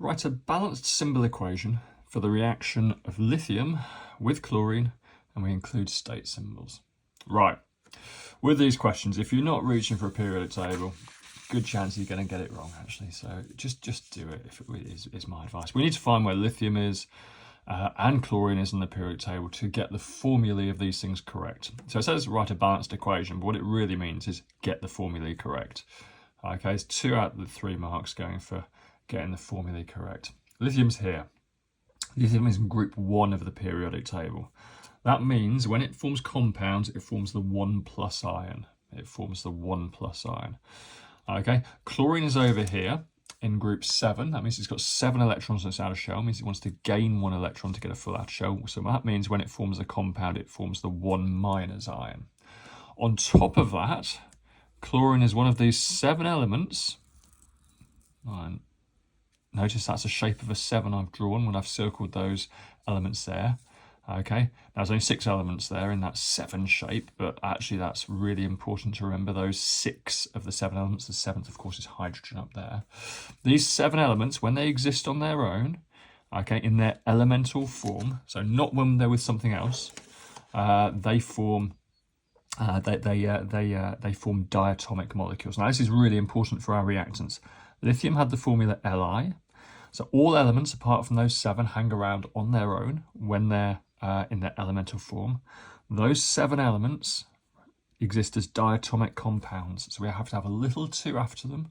Write a balanced symbol equation for the reaction of lithium with chlorine, and we include state symbols. Right, with these questions, if you're not reaching for a periodic table, good chance you're going to get it wrong, actually. So just do it, if it is my advice. We need to find where lithium is and chlorine is in the periodic table to get the formulae of these things correct. So it says write a balanced equation, but what it really means is get the formulae correct. Okay, it's 2 out of the 3 marks going for getting the formulae correct. Lithium's here. Lithium is in group 1 of the periodic table. That means when it forms compounds, it forms the 1+ ion. It forms the 1+ ion. Okay, chlorine is over here in group 7. That means it's got 7 electrons in its outer shell. It means it wants to gain 1 electron to get a full outer shell. So that means when it forms a compound, it forms the 1- ion. On top of that, chlorine is one of these 7 elements. And notice that's a shape of a 7 I've drawn when I've circled those elements there. Okay, now there's only 6 elements there in that 7 shape, but actually that's really important to remember those 6 of the 7 elements. The 7th, of course, is hydrogen up there. These 7 elements, when they exist on their own, okay, in their elemental form, so not when they're with something else, they form diatomic molecules. Now this is really important for our reactants. Lithium had the formula Li, so all elements apart from those 7 hang around on their own when they're in their elemental form. Those 7 elements exist as diatomic compounds, so we have to have a little 2 after them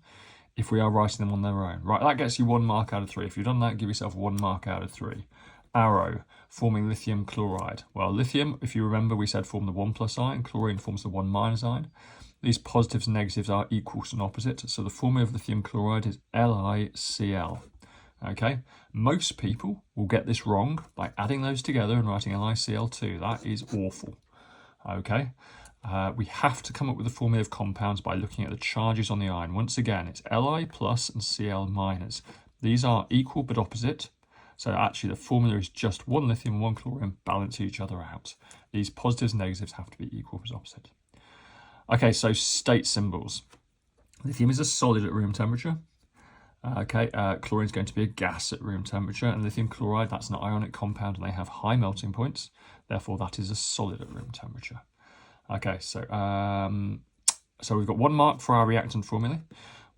if we are writing them on their own. Right, that gets you 1 mark out of 3. If you've done that, give yourself 1 mark out of 3. Arrow, forming lithium chloride. Well, lithium, if you remember, we said form the 1+ ion, chlorine forms the 1- ion. These positives and negatives are equals and opposite, so the formula of lithium chloride is LiCl. Okay, most people will get this wrong by adding those together and writing LiCl2. That is awful. Okay, we have to come up with the formula of compounds by looking at the charges on the ion. Once again, it's Li plus and Cl-. These are equal but opposite. So actually the formula is just 1 lithium and 1 chlorine balance each other out. These positives and negatives have to be equal but opposite. Okay, so state symbols. Lithium is a solid at room temperature. Chlorine is going to be a gas at room temperature, and lithium chloride, that's an ionic compound and they have high melting points. Therefore, that is a solid at room temperature. Okay, so we've got 1 mark for our reactant formulae,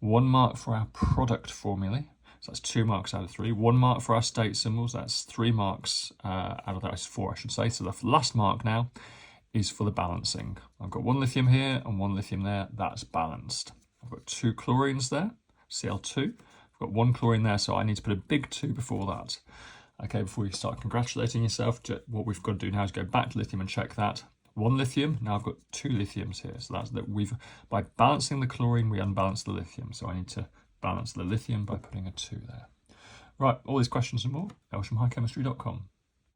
1 mark for our product formulae. So that's 2 marks out of 3. 1 mark for our state symbols. That's 3 marks out of that. Is 4, I should say. So the last mark now is for the balancing. I've got 1 lithium here and 1 lithium there. That's balanced. I've got 2 chlorines there, Cl2. I've got 1 chlorine there, so I need to put a big 2 before that. Okay, before you start congratulating yourself, what we've got to do now is go back to lithium and check that. 1 lithium, now I've got 2 lithiums here. So that's that by balancing the chlorine, we unbalance the lithium. So I need to balance the lithium by putting a 2 there. Right, all these questions and more, elshamhighchemistry.com.